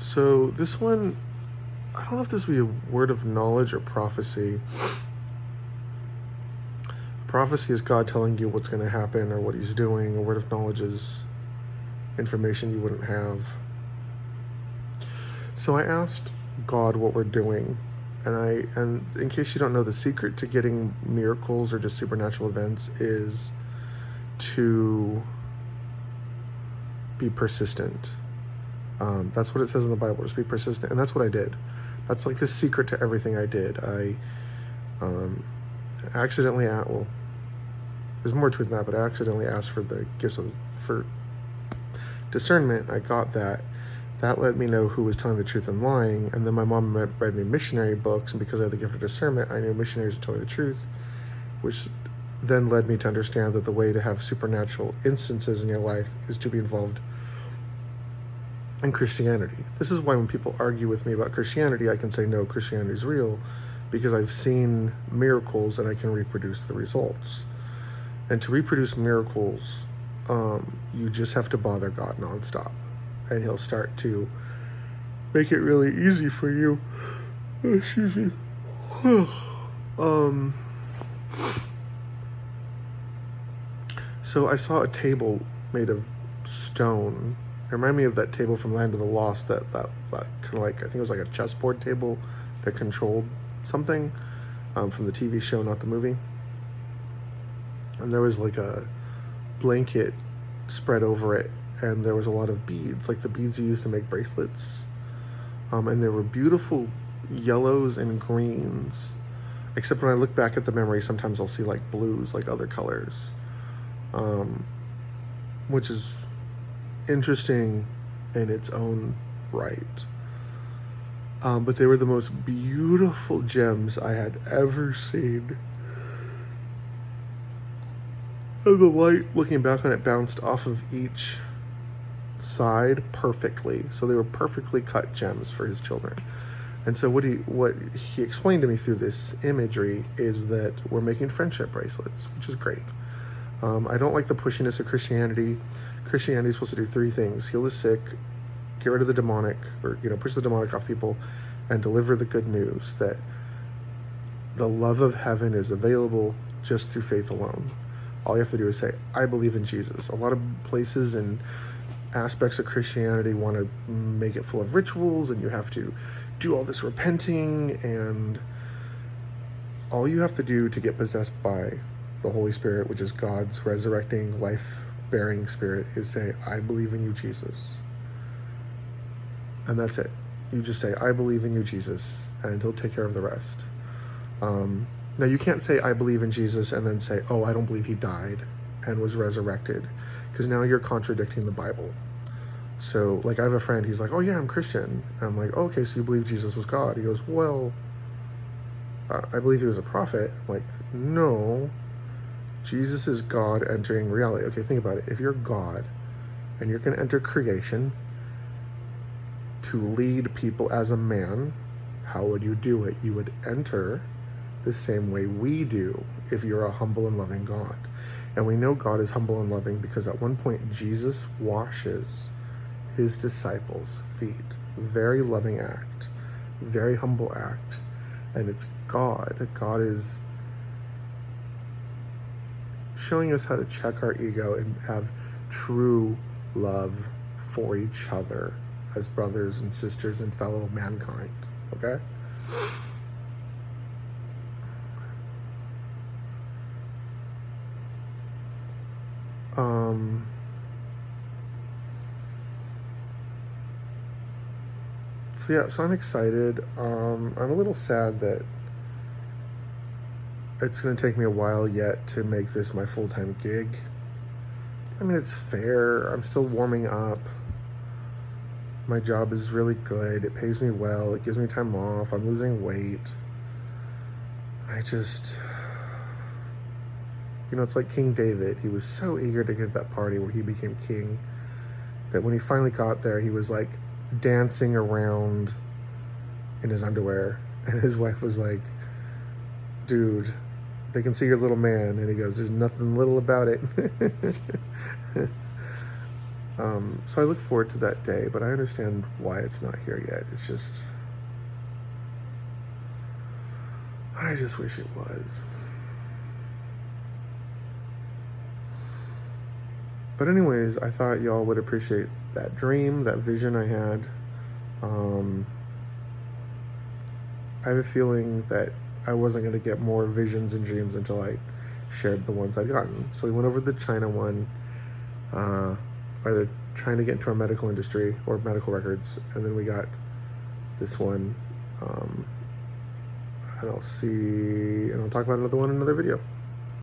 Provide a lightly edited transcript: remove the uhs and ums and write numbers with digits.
So this one, I don't know if this would be a word of knowledge or prophecy. Prophecy is God telling you what's going to happen or what he's doing. A word of knowledge is information you wouldn't have. So I asked God what we're doing, and in case you don't know, the secret to getting miracles or just supernatural events is to be persistent. That's what it says in the Bible, just be persistent. And that's what I did. That's like the secret to everything I did. I accidentally, well, there's more to it than that, but I accidentally asked for the gifts for discernment. I got that. That let me know who was telling the truth and lying. And then my mom read me missionary books, and because I had the gift of discernment, I knew missionaries were telling the truth, which then led me to understand that the way to have supernatural instances in your life is to be involved in Christianity. This is why when people argue with me about Christianity, I can say, no, Christianity is real, because I've seen miracles and I can reproduce the results. And to reproduce miracles, you just have to bother God nonstop, and he'll start to make it really easy for you. Excuse me. So I saw a table made of stone. It reminded me of that table from Land of the Lost, that kind of like, I think it was like a chessboard table that controlled something from the TV show, not the movie. And there was like a blanket spread over it, and there was a lot of beads, like the beads you use to make bracelets. And there were beautiful yellows and greens, except when I look back at the memory, sometimes I'll see like blues, like other colors, which is interesting in its own right. But they were the most beautiful gems I had ever seen. And the light, looking back on it, bounced off of each side perfectly. So they were perfectly cut gems for his children. And so what he explained to me through this imagery is that we're making friendship bracelets, which is great. I don't like the pushiness of Christianity. Christianity is supposed to do three things: heal the sick, get rid of the demonic, or push the demonic off people, and deliver the good news that the love of heaven is available just through faith alone. All you have to do is say, I believe in Jesus. A lot of places and aspects of Christianity want to make it full of rituals, and you have to do all this repenting, and all you have to do to get possessed by the Holy Spirit, which is God's resurrecting, life-bearing spirit, is say, I believe in you, Jesus. And that's it. You just say, I believe in you, Jesus, and he'll take care of the rest. Now, you can't say, I believe in Jesus, and then say, oh, I don't believe he died and was resurrected, because now you're contradicting the Bible. So, like, I have a friend, he's like, oh, yeah, I'm Christian. And I'm like, okay, so you believe Jesus was God? He goes, well, I believe he was a prophet. I'm like, no, Jesus is God entering reality. Okay, think about it. If you're God and you're going to enter creation to lead people as a man, how would you do it? You would enter the same way we do if you're a humble and loving God. And we know God is humble and loving because at one point Jesus washes his disciples' feet. Very loving act, very humble act. And it's God. God is showing us how to check our ego and have true love for each other as brothers and sisters and fellow mankind. Okay? So I'm excited. I'm a little sad that it's going to take me a while yet to make this my full-time gig. I mean, it's fair. I'm still warming up. My job is really good. It pays me well. It gives me time off. I'm losing weight. It's like King David. He was so eager to get to that party where he became king that when he finally got there, he was like dancing around in his underwear. And his wife was like, dude, they can see your little man. And he goes, there's nothing little about it. So I look forward to that day, but I understand why it's not here yet. It's just, I just wish it was. But anyways, I thought y'all would appreciate that dream, that vision I had. I have a feeling that I wasn't going to get more visions and dreams until I shared the ones I'd gotten. So we went over the China one, where they're trying to get into our medical industry or medical records, and then we got this one. And I'll talk about another one in another video.